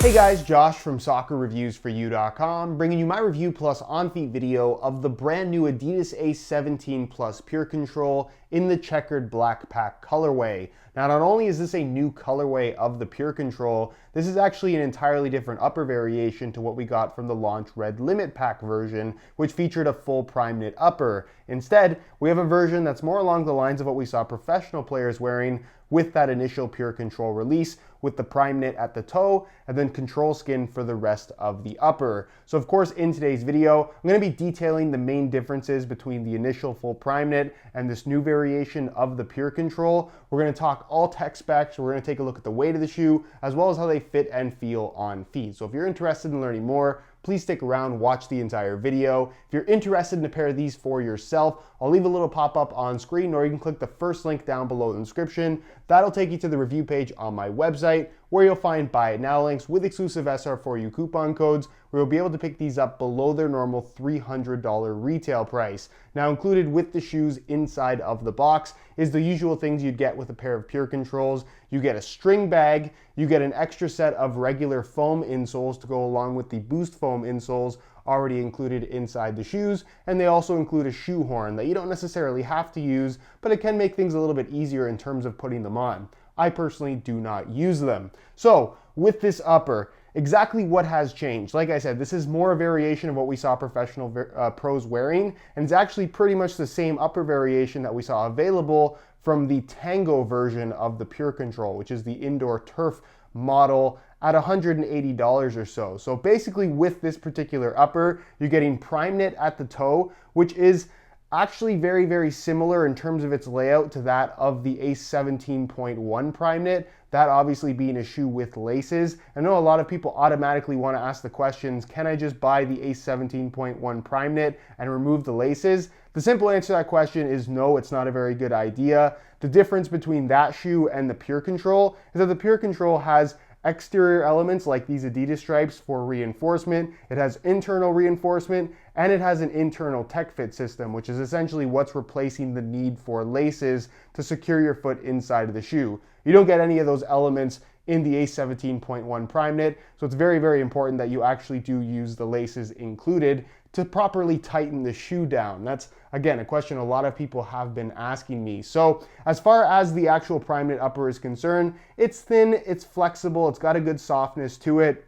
Hey guys, Josh from soccerreviewsforyou.com, bringing you my review plus on-feet video of the brand new Adidas A17 Plus PureControl in the checkered black pack colorway. Now, not only is this a new colorway of the PureControl, this is actually an entirely different upper variation to what we got from the launch red limit pack version, which featured a full prime knit upper. Instead, we have a version that's more along the lines of what we saw professional players wearing with that initial PureControl release, with the prime knit at the toe and then control skin for the rest of the upper. So of course, in today's video, I'm going to be detailing the main differences between the initial full prime knit and this new variation of the PureControl. We're going to talk all tech specs. We're going to take a look at the weight of the shoe, as well as how they fit and feel on feet. So if you're interested in learning more, please stick around, watch the entire video. If you're interested in a pair of these for yourself, I'll leave a little pop-up on screen, or you can click the first link down below in the description. That'll take you to the review page on my website, where you'll find buy it now links with exclusive SR4U coupon codes, where you'll be able to pick these up below their normal $300 retail price. Now, included with the shoes inside of the box is the usual things you'd get with a pair of PureControls. You get a string bag, you get an extra set of regular foam insoles to go along with the Boost foam insoles already included inside the shoes, and they also include a shoe horn that you don't necessarily have to use, but it can make things a little bit easier in terms of putting them on. I personally do not use them. So with this upper, exactly what has changed? Like I said, this is more a variation of what we saw professional pros wearing, and it's actually pretty much the same upper variation that we saw available from the Tango version of the PureControl, which is the indoor turf model at $180 or so. So basically with this particular upper, you're getting prime knit at the toe, which is actually very, very similar in terms of its layout to that of the A17.1 prime knit, that obviously being a shoe with laces. I know a lot of people automatically want to ask the questions, can I just buy the A17.1 prime knit and remove the laces? The simple answer to that question is no, it's not a very good idea. The difference between that shoe and the PureControl is that the PureControl has exterior elements like these Adidas stripes for reinforcement, it has internal reinforcement, and it has an internal tech fit system, which is essentially what's replacing the need for laces to secure your foot inside of the shoe. You don't get any of those elements in the A17.1 prime knit, so it's very, very important that you actually do use the laces included to properly tighten the shoe down. That's, again, a question a lot of people have been asking me. So as far as the actual prime knit upper is concerned, it's thin, it's flexible, it's got a good softness to it,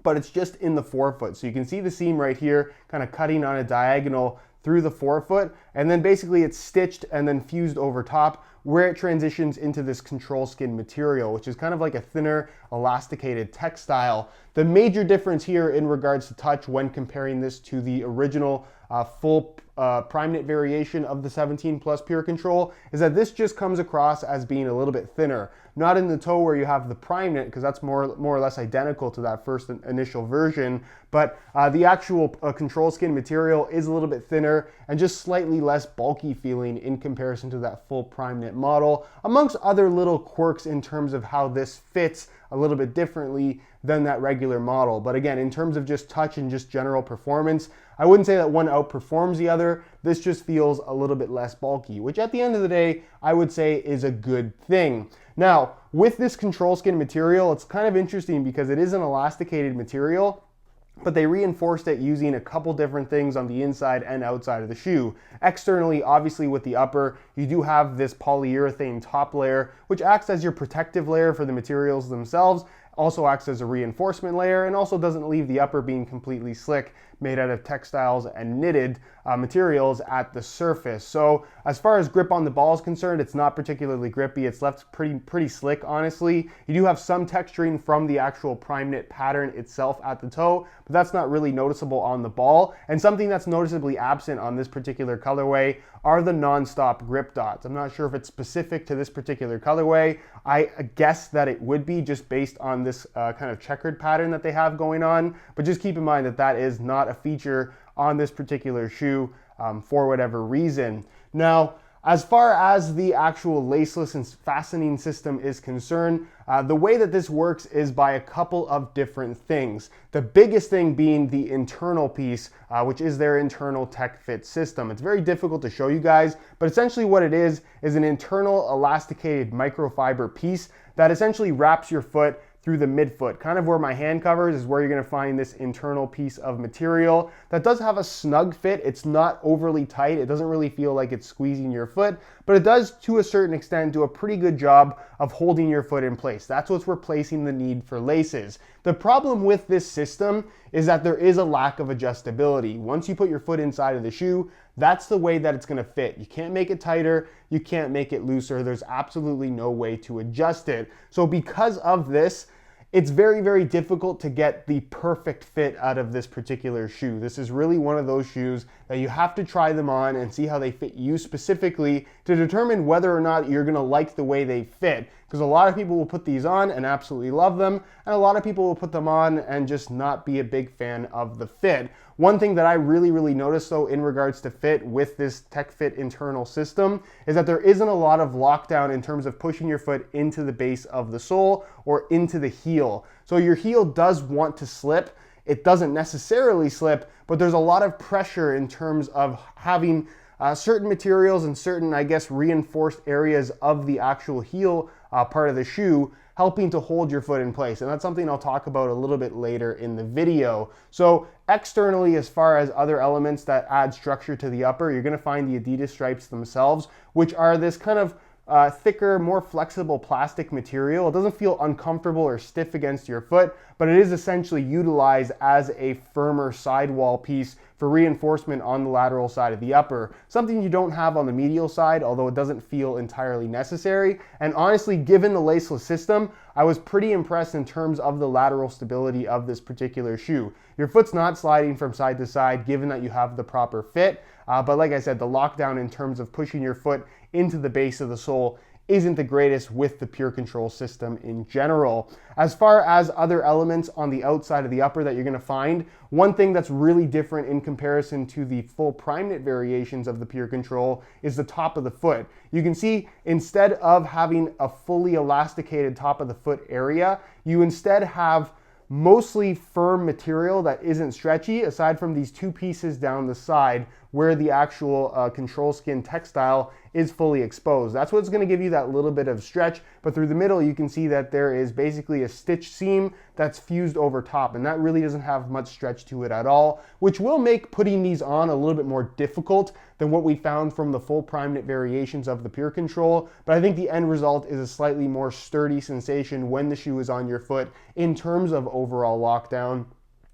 but it's just in the forefoot. So you can see the seam right here kind of cutting on a diagonal through the forefoot, and then basically it's stitched and then fused over top, where it transitions into this control skin material, which is kind of like a thinner elasticated textile. The major difference here in regards to touch when comparing this to the original full prime knit variation of the 17 Plus PureControl is that this just comes across as being a little bit thinner. Not in the toe where you have the prime knit, because that's more or less identical to that first initial version, but the actual control skin material is a little bit thinner and just slightly less bulky feeling in comparison to that full prime knit model, amongst other little quirks in terms of how this fits a little bit differently than that regular model. But again, in terms of just touch and just general performance, I wouldn't say that one outperforms the other. This just feels a little bit less bulky, which at the end of the day, I would say is a good thing. Now, with this control skin material, it's kind of interesting because it is an elasticated material, but they reinforced it using a couple different things on the inside and outside of the shoe. Externally, obviously with the upper, you do have this polyurethane top layer, which acts as your protective layer for the materials themselves, also acts as a reinforcement layer, and also doesn't leave the upper being completely slick, made out of textiles and knitted materials at the surface. So as far as grip on the ball is concerned, it's not particularly grippy. It's left pretty slick, honestly. You do have some texturing from the actual prime knit pattern itself at the toe, but that's not really noticeable on the ball. And something that's noticeably absent on this particular colorway are the non-stop grip dots. I'm not sure if it's specific to this particular colorway. I guess that it would be, just based on this kind of checkered pattern that they have going on, but just keep in mind that that is not a feature on this particular shoe for whatever reason. Now, as far as the actual laceless and fastening system is concerned, the way that this works is by a couple of different things. The biggest thing being the internal piece, which is their internal tech fit system. It's very difficult to show you guys, but essentially what it is an internal elasticated microfiber piece that essentially wraps your foot through the midfoot. Kind of where my hand covers is where you're gonna find this internal piece of material that does have a snug fit. It's not overly tight. It doesn't really feel like it's squeezing your foot, but it does, to a certain extent, do a pretty good job of holding your foot in place. That's what's replacing the need for laces. The problem with this system is that there is a lack of adjustability. Once you put your foot inside of the shoe, that's the way that it's gonna fit. You can't make it tighter, you can't make it looser. There's absolutely no way to adjust it. So because of this, it's very, very difficult to get the perfect fit out of this particular shoe. This is really one of those shoes that you have to try them on and see how they fit you specifically to determine whether or not you're gonna like the way they fit. Because a lot of people will put these on and absolutely love them, and a lot of people will put them on and just not be a big fan of the fit. One thing that I really noticed though in regards to fit with this TechFit internal system is that there isn't a lot of lockdown in terms of pushing your foot into the base of the sole or into the heel. So your heel does want to slip. It doesn't necessarily slip, but there's a lot of pressure in terms of having certain materials and certain, I guess, reinforced areas of the actual heel part of the shoe helping to hold your foot in place. And that's something I'll talk about a little bit later in the video. So externally, as far as other elements that add structure to the upper, you're gonna find the Adidas stripes themselves, which are this kind of thicker, more flexible plastic material. It doesn't feel uncomfortable or stiff against your foot, but it is essentially utilized as a firmer sidewall piece for reinforcement on the lateral side of the upper. Something you don't have on the medial side, although it doesn't feel entirely necessary. And honestly, given the laceless system, I was pretty impressed in terms of the lateral stability of this particular shoe. Your foot's not sliding from side to side, given that you have the proper fit. But like I said, the lockdown in terms of pushing your foot into the base of the sole isn't the greatest with the PureControl system in general. As far as other elements on the outside of the upper that you're gonna find, one thing that's really different in comparison to the full prime knit variations of the PureControl is the top of the foot. You can see instead of having a fully elasticated top of the foot area, you instead have mostly firm material that isn't stretchy, aside from these two pieces down the side where the actual control skin textile is fully exposed. That's what's gonna give you that little bit of stretch, but through the middle you can see that there is basically a stitch seam that's fused over top, and that really doesn't have much stretch to it at all, which will make putting these on a little bit more difficult than what we found from the full prime knit variations of the PureControl, but I think the end result is a slightly more sturdy sensation when the shoe is on your foot in terms of overall lockdown.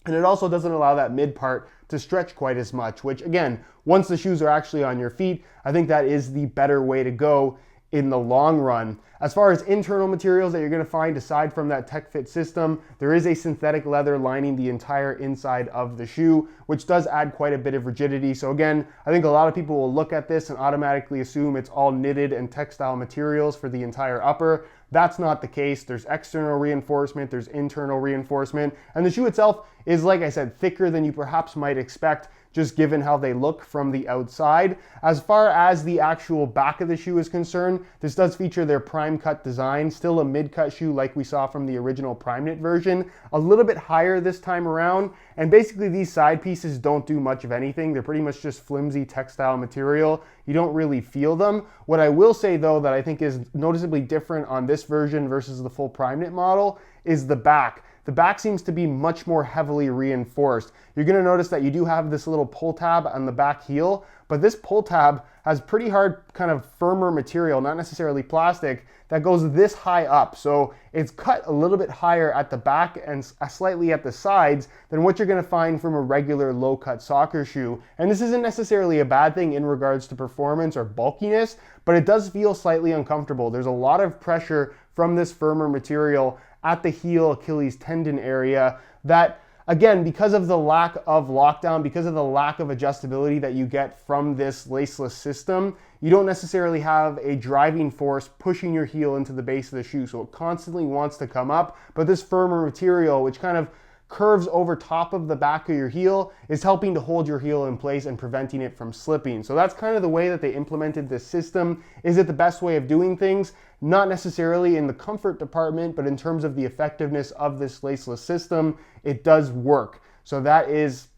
And it also doesn't allow that mid part to stretch quite as much, which again, once the shoes are actually on your feet, I think that is the better way to go in the long run. As far as internal materials that you're gonna find aside from that TechFit system, there is a synthetic leather lining the entire inside of the shoe, which does add quite a bit of rigidity. So again, I think a lot of people will look at this and automatically assume it's all knitted and textile materials for the entire upper. That's not the case. There's external reinforcement, there's internal reinforcement, and the shoe itself is, like I said, thicker than you perhaps might expect, just given how they look from the outside. As far as the actual back of the shoe is concerned, this does feature their prime cut design, still a mid-cut shoe like we saw from the original prime knit version, a little bit higher this time around, and basically these side pieces don't do much of anything. They're pretty much just flimsy textile material. You don't really feel them. What I will say though that I think is noticeably different on this version versus the full prime knit model is the back. The back seems to be much more heavily reinforced. You're gonna notice that you do have this little pull tab on the back heel, but this pull tab has pretty hard, kind of firmer material, not necessarily plastic, that goes this high up. So it's cut a little bit higher at the back and slightly at the sides than what you're gonna find from a regular low-cut soccer shoe. And this isn't necessarily a bad thing in regards to performance or bulkiness, but it does feel slightly uncomfortable. There's a lot of pressure from this firmer material at the heel Achilles tendon area that, again, because of the lack of lockdown, because of the lack of adjustability that you get from this laceless system, you don't necessarily have a driving force pushing your heel into the base of the shoe. So it constantly wants to come up, but this firmer material, which kind of curves over top of the back of your heel, is helping to hold your heel in place and preventing it from slipping. So that's kind of the way that they implemented this system. Is it the best way of doing things? Not necessarily in the comfort department, but in terms of the effectiveness of this laceless system, it does work. So that is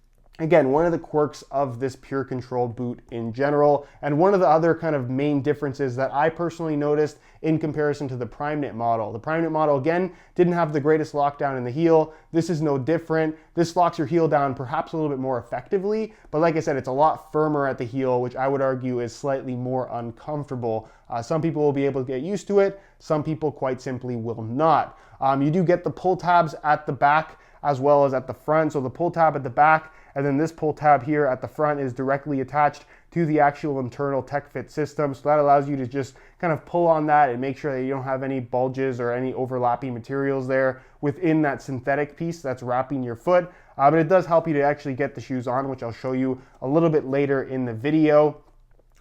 Again, one of the quirks of this PureControl boot in general, and one of the other kind of main differences that I personally noticed in comparison to the PrimeKnit model. The PrimeKnit model, again, didn't have the greatest lockdown in the heel. This is no different. This locks your heel down perhaps a little bit more effectively, but like I said, it's a lot firmer at the heel, which I would argue is slightly more uncomfortable. Some people will be able to get used to it. Some people quite simply will not. You do get the pull tabs at the back as well as at the front. So the pull tab at the back, and then this pull tab here at the front is directly attached to the actual internal TechFit system. So that allows you to just kind of pull on that and make sure that you don't have any bulges or any overlapping materials there within that synthetic piece that's wrapping your foot. But it does help you to actually get the shoes on, which I'll show you a little bit later in the video.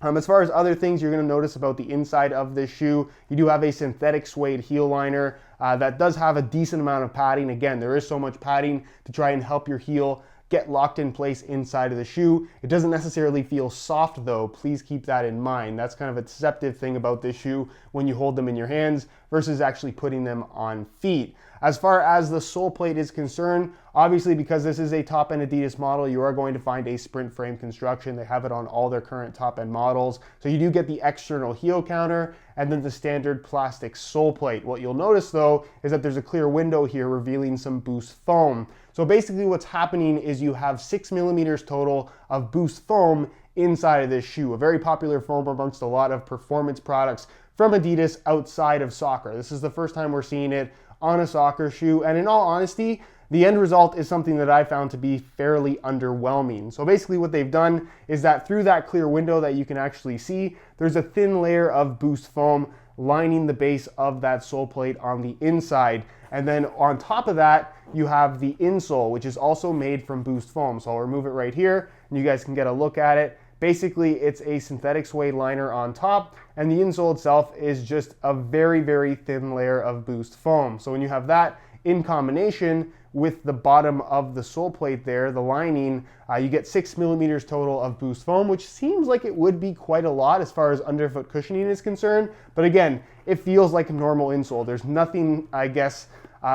As far as other things you're going to notice about the inside of this shoe, you do have a synthetic suede heel liner that does have a decent amount of padding. Again, there is so much padding to try and help your heel get locked in place inside of the shoe. It doesn't necessarily feel soft though. Please keep that in mind. That's kind of a deceptive thing about this shoe when you hold them in your hands versus actually putting them on feet. As far as the sole plate is concerned, obviously because this is a top-end Adidas model, you are going to find a sprint frame construction. They have it on all their current top-end models. So you do get the external heel counter and then the standard plastic sole plate. What you'll notice though is that there's a clear window here revealing some boost foam. So basically what's happening is you have 6 millimeters total of boost foam inside of this shoe, a very popular foam amongst a lot of performance products from Adidas outside of soccer. This is the first time we're seeing it on a soccer shoe, and in all honesty, the end result is something that I found to be fairly underwhelming. So basically what they've done is that through that clear window that you can actually see, there's a thin layer of boost foam lining the base of that sole plate on the inside. And then on top of that, you have the insole, which is also made from boost foam. So I'll remove it right here and you guys can get a look at it. Basically, it's a synthetic suede liner on top, and the insole itself is just a very, very thin layer of boost foam. So when you have that in combination with the bottom of the sole plate there, the lining, you get 6 millimeters total of boost foam, which seems like it would be quite a lot as far as underfoot cushioning is concerned. But again, it feels like a normal insole. There's nothing, I guess,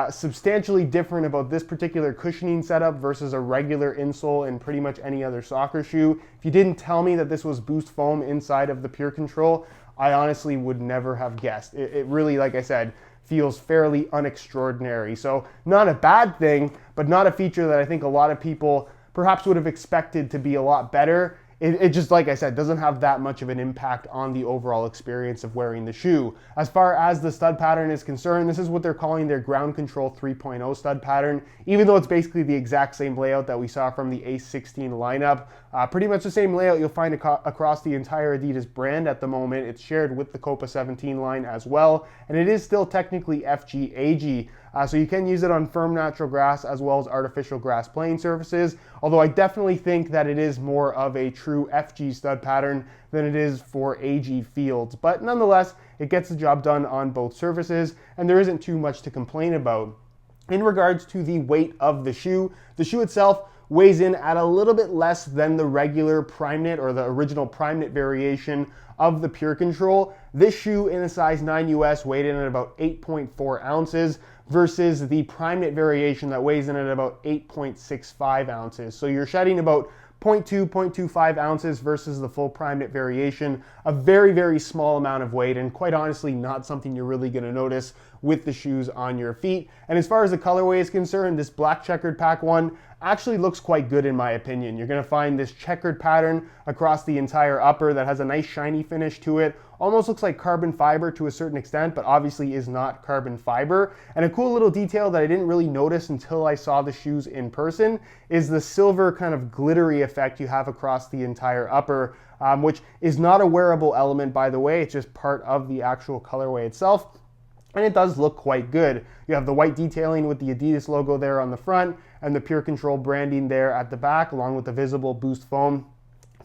substantially different about this particular cushioning setup versus a regular insole in pretty much any other soccer shoe. If you didn't tell me that this was boost foam inside of the PureControl, I honestly would never have guessed. It really, like I said, feels fairly unextraordinary. So not a bad thing, but not a feature that I think a lot of people perhaps would have expected to be a lot better. It just, like I said, doesn't have that much of an impact on the overall experience of wearing the shoe. As far as the stud pattern is concerned, this is what they're calling their Ground Control 3.0 stud pattern, even though it's basically the exact same layout that we saw from the A16 lineup. Pretty much the same layout you'll find across the entire Adidas brand at the moment. It's shared with the Copa 17 line as well, and it is still technically FG-AG. So you can use it on firm natural grass as well as artificial grass playing surfaces, although I definitely think that it is more of a true FG stud pattern than it is for AG fields. But nonetheless, it gets the job done on both surfaces, and there isn't too much to complain about. In regards to the weight of the shoe itself weighs in at a little bit less than the regular PrimeKnit or the original PrimeKnit variation of the PureControl. This shoe in a size 9 US weighed in at about 8.4 ounces versus the PrimeKnit variation that weighs in at about 8.65 ounces. So you're shedding about 0.25 ounces versus the full PrimeKnit variation. A very, very small amount of weight, and quite honestly not something you're really going to notice with the shoes on your feet. And as far as the colorway is concerned, this black checkered pack one actually looks quite good in my opinion. You're going to find this checkered pattern across the entire upper that has a nice shiny finish to it. Almost looks like carbon fiber to a certain extent, but obviously is not carbon fiber. And a cool little detail that I didn't really notice until I saw the shoes in person is the silver kind of glittery effect you have across the entire upper, which is not a wearable element, by the way. It's just part of the actual colorway itself. And it does look quite good. You have the white detailing with the Adidas logo there on the front and the PureControl branding there at the back, along with the visible boost foam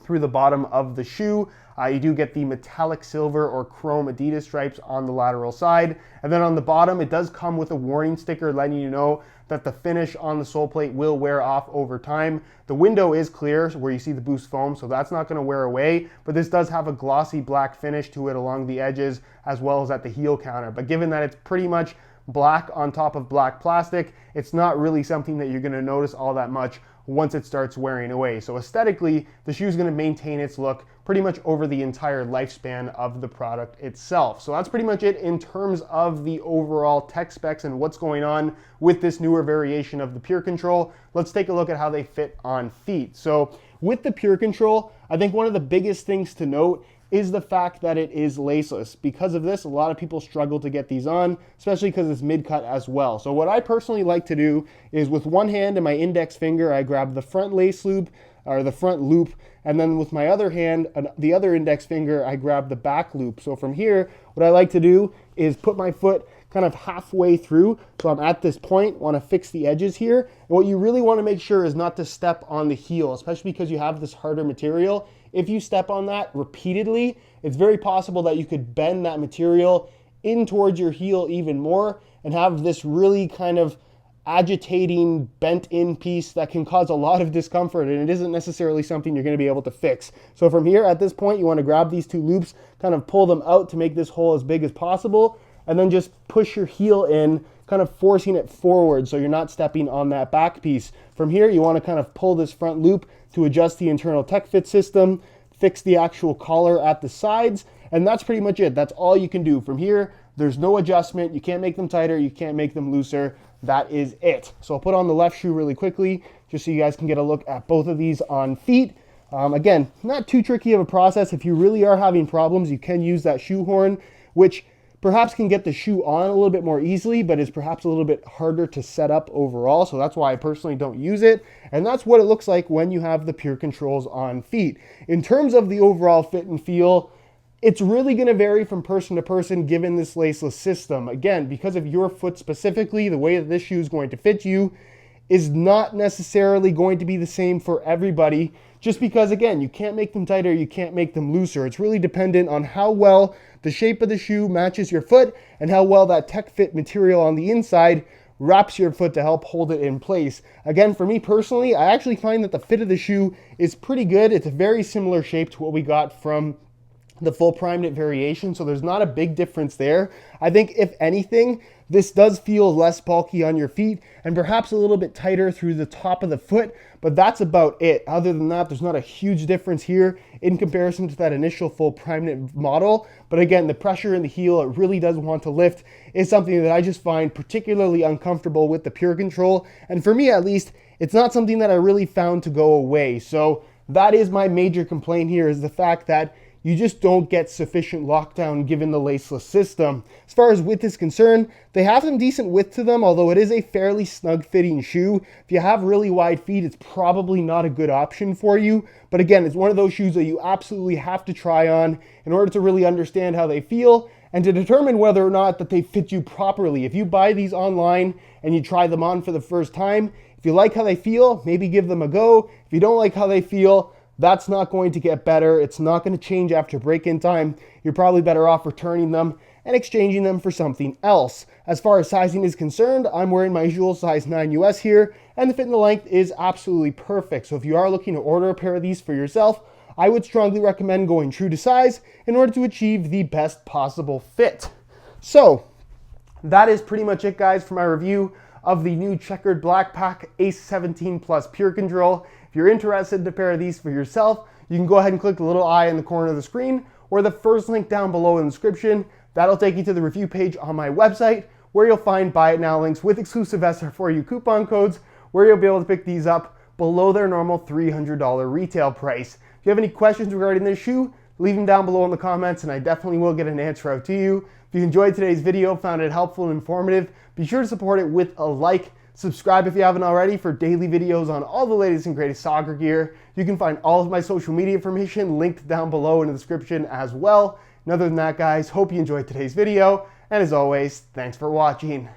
through the bottom of the shoe. You do get the metallic silver or chrome Adidas stripes on the lateral side. And then on the bottom, it does come with a warning sticker letting you know that the finish on the sole plate will wear off over time. The window is clear where you see the boost foam, so that's not going to wear away, but this does have a glossy black finish to it along the edges as well as at the heel counter. But given that it's pretty much black on top of black plastic, it's not really something that you're going to notice all that much once it starts wearing away. So aesthetically, the shoe is going to maintain its look pretty much over the entire lifespan of the product itself. So that's pretty much it in terms of the overall tech specs and what's going on with this newer variation of the PureControl. Let's take a look at how they fit on feet. So with the PureControl, I think one of the biggest things to note is the fact that it is laceless. Because of this, a lot of people struggle to get these on, especially because it's mid-cut as well. So what I personally like to do is with one hand and my index finger, I grab the front lace loop, or the front loop, and then with my other hand, the other index finger, I grab the back loop. So from here, what I like to do is put my foot kind of halfway through. So I'm at this point, want to fix the edges here. And what you really want to make sure is not to step on the heel, especially because you have this harder material. If you step on that repeatedly, it's very possible that you could bend that material in towards your heel even more and have this really kind of agitating bent in piece that can cause a lot of discomfort, and it isn't necessarily something you're going to be able to fix. So from here, at this point, you want to grab these two loops, kind of pull them out to make this hole as big as possible, and then just push your heel in, kind of forcing it forward so you're not stepping on that back piece. From here, you want to kind of pull this front loop to adjust the internal tech fit system, fix the actual collar at the sides, and that's pretty much it. That's all you can do. From here, there's no adjustment. You can't make them tighter, you can't make them looser. That is it. So I'll put on the left shoe really quickly, just so you guys can get a look at both of these on feet. Again, not too tricky of a process. If you really are having problems, you can use that shoe horn, which perhaps can get the shoe on a little bit more easily, but is perhaps a little bit harder to set up overall. So that's why I personally don't use it. And that's what it looks like when you have the PureControls on feet. In terms of the overall fit and feel, it's really going to vary from person to person given this laceless system. Again, because of your foot specifically, the way that this shoe is going to fit you is not necessarily going to be the same for everybody, just because, again, you can't make them tighter, you can't make them looser. It's really dependent on how well the shape of the shoe matches your foot and how well that tech fit material on the inside wraps your foot to help hold it in place. Again, for me personally, I actually find that the fit of the shoe is pretty good. It's a very similar shape to what we got from the full prime knit variation, so there's not a big difference there. I think if anything, this does feel less bulky on your feet and perhaps a little bit tighter through the top of the foot, but that's about it. Other than that, there's not a huge difference here in comparison to that initial full prime knit model. But again, the pressure in the heel, it really does want to lift, is something that I just find particularly uncomfortable with the PureControl. And for me at least, it's not something that I really found to go away. So that is my major complaint here, is the fact that you just don't get sufficient lockdown given the laceless system. As far as width is concerned, they have some decent width to them, although it is a fairly snug fitting shoe. If you have really wide feet, it's probably not a good option for you. But again, it's one of those shoes that you absolutely have to try on in order to really understand how they feel and to determine whether or not that they fit you properly. If you buy these online and you try them on for the first time, if you like how they feel, maybe give them a go. If you don't like how they feel, that's not going to get better. It's not going to change after break-in time. You're probably better off returning them and exchanging them for something else. As far as sizing is concerned, I'm wearing my usual size 9 US here, and the fit and the length is absolutely perfect. So if you are looking to order a pair of these for yourself, I would strongly recommend going true to size in order to achieve the best possible fit. So that is pretty much it, guys, for my review of the new Chequered Black Pack Ace 17 Plus PureControl. If you're interested in a pair of these for yourself, you can go ahead and click the little eye in the corner of the screen or the first link down below in the description. That'll take you to the review page on my website where you'll find buy it now links with exclusive SR4U coupon codes where you'll be able to pick these up below their normal $300 retail price. If you have any questions regarding this shoe, leave them down below in the comments and I definitely will get an answer out to you. If you enjoyed today's video, found it helpful and informative, be sure to support it with a like. Subscribe if you haven't already for daily videos on all the latest and greatest soccer gear. You can find all of my social media information linked down below in the description as well. And other than that, guys, hope you enjoyed today's video. And as always, thanks for watching.